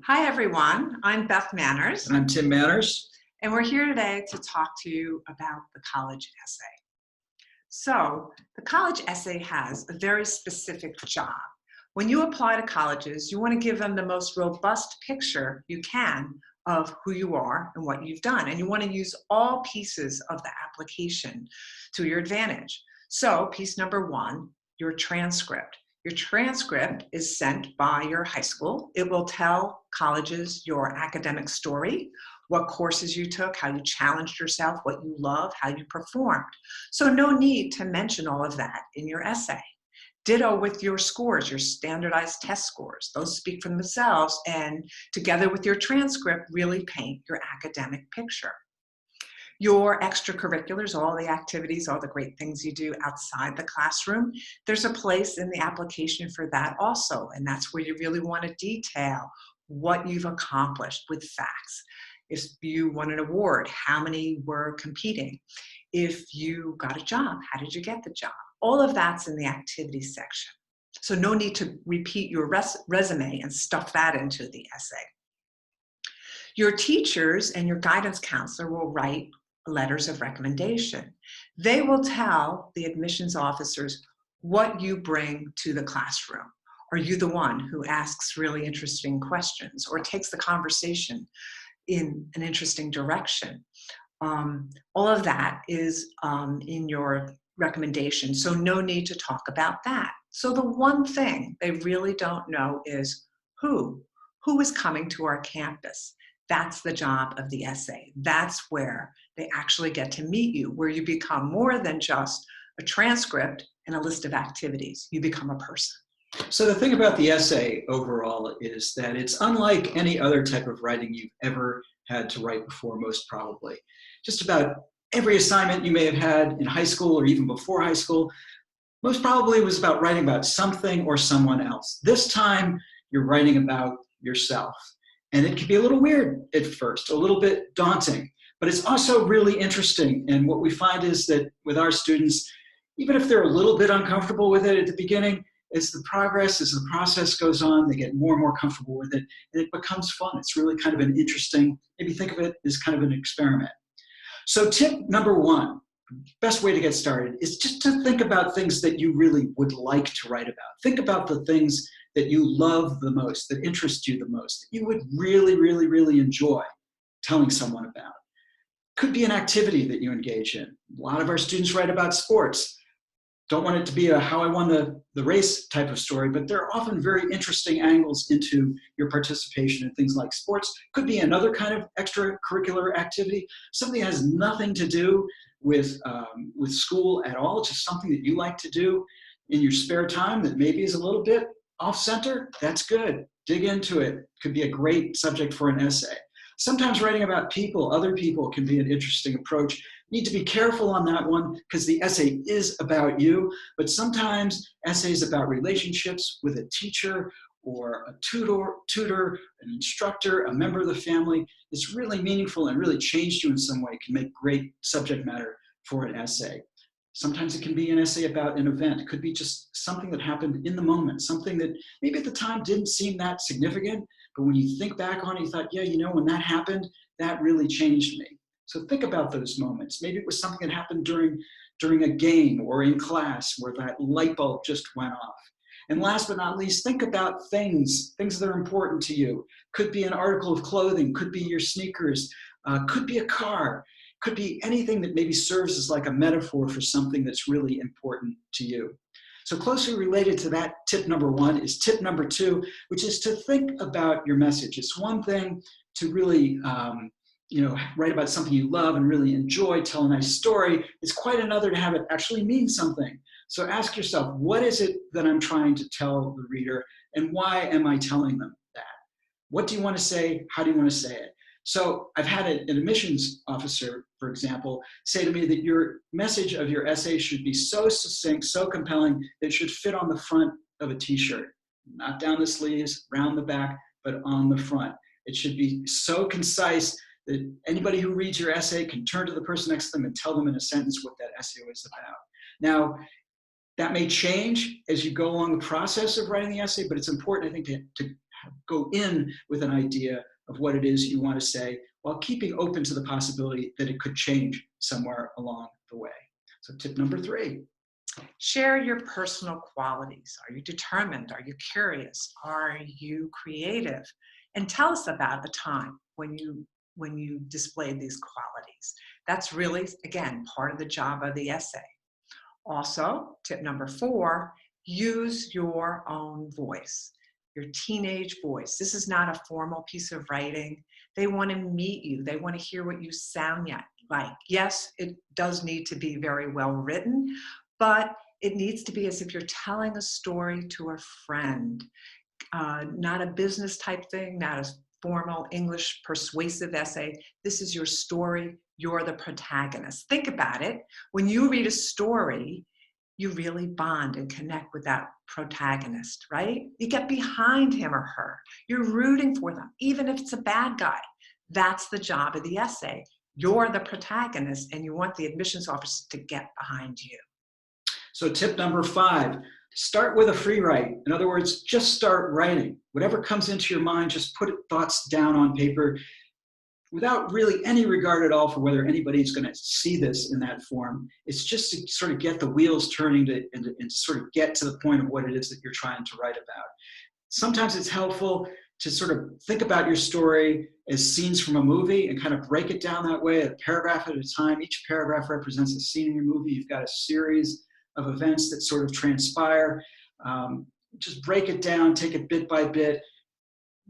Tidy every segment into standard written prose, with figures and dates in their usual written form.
Hi everyone, I'm Beth Manners, And I'm Tim Manners. and we're here today to talk to you about the college essay. So, the college essay has a very specific job. When you apply to colleges, you want to give them the most robust picture you can of who you are and what you've done, and you want to use all pieces of the application to your advantage. So, piece number one, your transcript. Your transcript is sent by your high school. It will tell colleges your academic story, what courses you took, how you challenged yourself, what you love, how you performed. So no need to mention all of that in your essay. Ditto with your scores, your standardized test scores. Those speak for themselves and together with your transcript really paint your academic picture. Your extracurriculars, all the activities, all the great things you do outside the classroom, there's a place in the application for that also, and that's where you really want to detail what you've accomplished with facts. If you won an award, how many were competing? If you got a job, how did you get the job? All of that's in the activities section. So no need to repeat your resume and stuff that into the essay. Your teachers and your guidance counselor will write letters of recommendation. They will tell the admissions officers what you bring to the classroom. Are you the one who asks really interesting questions or takes the conversation in an interesting direction? All of that is in your recommendation, so no need to talk about that. So the one thing they really don't know is who is coming to our campus. That's the job of the essay. That's where they actually get to meet you, where you become more than just a transcript and a list of activities. You become a person. So the thing about the essay overall is that it's unlike any other type of writing you've ever had to write before, most probably. Just about every assignment you may have had in high school or even before high school, most probably was about writing about something or someone else. This time, you're writing about yourself. And it can be a little weird at first, a little bit daunting, but it's also really interesting. And what we find is that with our students, even if they're a little bit uncomfortable with it at the beginning, as the process goes on, they get more and more comfortable with it, and it becomes fun. It's really kind of an interesting, maybe think of it as kind of an experiment. So tip number one, best way to get started is just to think about things that you really would like to write about. Think about the things that you love the most, that interest you the most, that you would really, really, really enjoy telling someone about. Could be an activity that you engage in. A lot of our students write about sports. Don't want it to be a how I won the race type of story, but there are often very interesting angles into your participation in things like sports. Could be another kind of extracurricular activity, something that has nothing to do with school at all, just something that you like to do in your spare time that maybe is a little bit off-center. That's good. Dig into it. Could be a great subject for an essay. Sometimes writing about people, other people, can be an interesting approach. You need to be careful on that one because the essay is about you, but sometimes essays about relationships with a teacher or a tutor, an instructor, a member of the family is really meaningful and really changed you in some way, can make great subject matter for an essay. Sometimes it can be an essay about an event. It could be just something that happened in the moment, something that maybe at the time didn't seem that significant, but when you think back on it, you thought, yeah, you know, when that happened, that really changed me. So think about those moments. Maybe it was something that happened during a game or in class where that light bulb just went off. And last but not least, think about things that are important to you. Could be an article of clothing, could be your sneakers, could be a car, could be anything that maybe serves as like a metaphor for something that's really important to you. So closely related to that, tip number one is tip number two, which is to think about your message. It's one thing to really write about something you love and really enjoy, tell a nice story. It's quite another to have it actually mean something. So ask yourself, what is it that I'm trying to tell the reader, and why am I telling them that? What do you want to say? How do you want to say it? So I've had an admissions officer, for example, say to me that your message of your essay should be so succinct, so compelling, that it should fit on the front of a t-shirt, not down the sleeves, round the back, but on the front. It should be so concise that anybody who reads your essay can turn to the person next to them and tell them in a sentence what that essay was about. Now, that may change as you go along the process of writing the essay, but it's important, I think, to go in with an idea of what it is you want to say, while keeping open to the possibility that it could change somewhere along the way. So tip number 3. Share your personal qualities. Are you determined? Are you curious? Are you creative? And tell us about a time when you displayed these qualities. That's really, again, part of the job of the essay. Also, tip number 4, use your own voice, your teenage voice. This is not a formal piece of writing. They want to meet you. They want to hear what you sound like. Yes, it does need to be very well written, but it needs to be as if you're telling a story to a friend, not a business type thing, not a formal English persuasive essay. This is your story. You're the protagonist. Think about it. When you read a story, you really bond and connect with that protagonist, right? You get behind him or her. You're rooting for them, even if it's a bad guy. That's the job of the essay. You're the protagonist, and you want the admissions officer to get behind you. So tip number 5, start with a free write. In other words, just start writing. Whatever comes into your mind, just put thoughts down on paper without really any regard at all for whether anybody's going to see this in that form. It's just to sort of get the wheels turning and to sort of get to the point of what it is that you're trying to write about. Sometimes it's helpful to sort of think about your story as scenes from a movie and kind of break it down that way, a paragraph at a time. Each paragraph represents a scene in your movie. You've got a series of events that sort of transpire. Just break it down, take it bit by bit.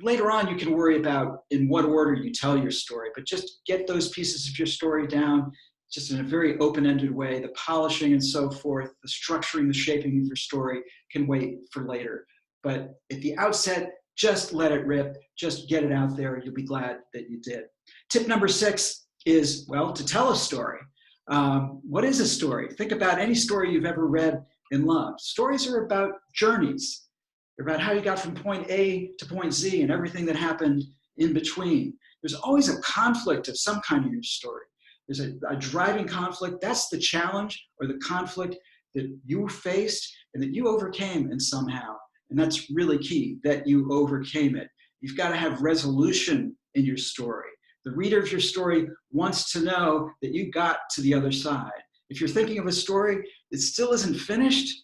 Later on, you can worry about in what order you tell your story, but just get those pieces of your story down just in a very open-ended way. The polishing and so forth, the structuring, the shaping of your story can wait for later. But at the outset, just let it rip, just get it out there. You'll be glad that you did. Tip number 6 is, well, to tell a story. What is a story? Think about any story you've ever read and loved. Stories are about journeys. They're about how you got from point A to point Z and everything that happened in between. There's always a conflict of some kind in your story. There's a driving conflict. That's the challenge or the conflict that you faced and that you overcame in somehow. And that's really key, that you overcame it. You've got to have resolution in your story. The reader of your story wants to know that you got to the other side. If you're thinking of a story that still isn't finished,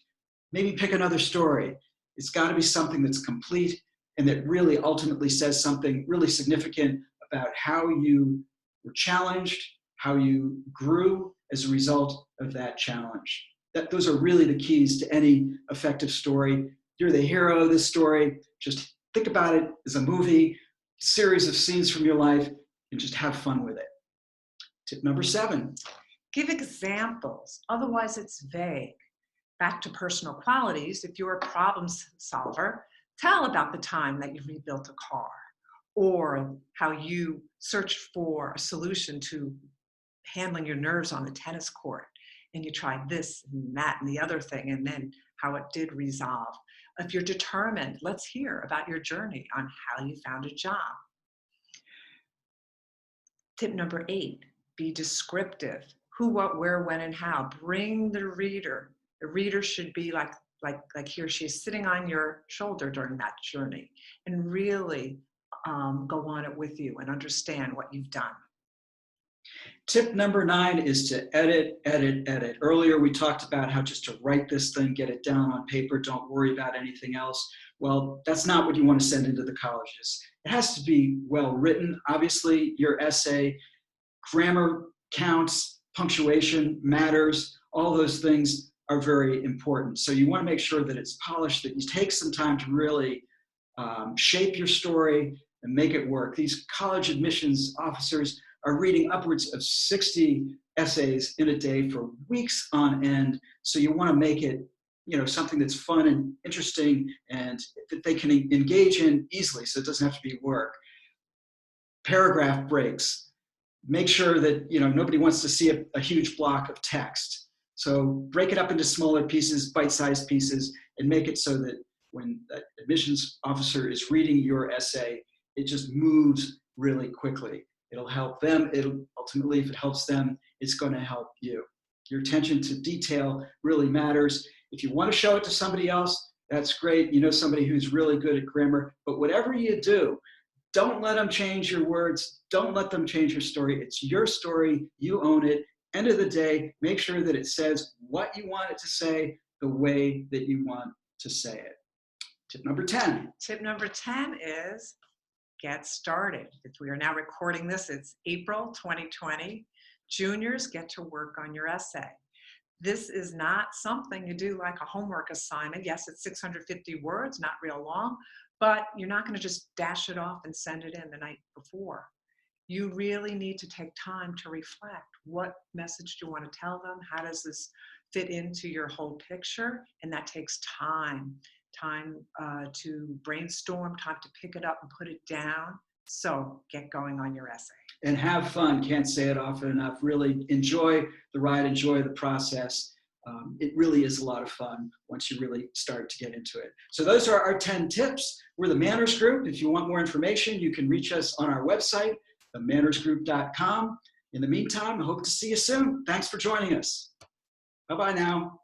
maybe pick another story. It's got to be something that's complete and that really ultimately says something really significant about how you were challenged, how you grew as a result of that challenge. Those are really the keys to any effective story. You're the hero of this story. Just think about it as a movie, series of scenes from your life, and just have fun with it. Tip number 7. Give examples, otherwise it's vague. Back to personal qualities, if you're a problem solver, tell about the time that you rebuilt a car or how you searched for a solution to handling your nerves on the tennis court and you tried this and that and the other thing and then how it did resolve. If you're determined, let's hear about your journey on how you found a job. Tip number 8, be descriptive. Who, what, where, when, and how. Bring the reader. The reader should be like he or she is sitting on your shoulder during that journey and really go on it with you and understand what you've done. Tip number 9 is to edit, edit, edit. Earlier we talked about how just to write this thing, get it down on paper, don't worry about anything else. Well, that's not what you want to send into the colleges. It has to be well written. Obviously, your essay, grammar counts, punctuation matters, all those things are very important. So you want to make sure that it's polished, that you take some time to really shape your story and make it work. These college admissions officers are reading upwards of 60 essays in a day for weeks on end. So you want to make it, something that's fun and interesting and that they can engage in easily, so it doesn't have to be work. Paragraph breaks. Make sure that nobody wants to see a huge block of text. So break it up into smaller pieces, bite-sized pieces, and make it so that when the admissions officer is reading your essay, it just moves really quickly. It'll help them. It'll ultimately, if it helps them, it's going to help you. Your attention to detail really matters. If you want to show it to somebody else, That's great. You know somebody who's really good at grammar, but whatever you do, don't let them change your words. Don't let them change your story. It's your story. You own it. End of the day, make sure that it says what you want it to say the way that you want to say it. Tip number 10. Tip number 10 is get started. If we are now recording this, it's April 2020. Juniors, get to work on your essay. This is not something you do like a homework assignment. Yes, it's 650 words, not real long, but you're not going to just dash it off and send it in the night before. You really need to take time to reflect. What message do you want to tell them? How does this fit into your whole picture? And that takes time to brainstorm, time to pick it up and put it down. So get going on your essay. And have fun. Can't say it often enough. Really enjoy the ride, enjoy the process. It really is a lot of fun once you really start to get into it. So those are our 10 tips. We're the Manners Group. If you want more information, you can reach us on our website, themannersgroup.com. In the meantime, I hope to see you soon. Thanks for joining us. Bye-bye now.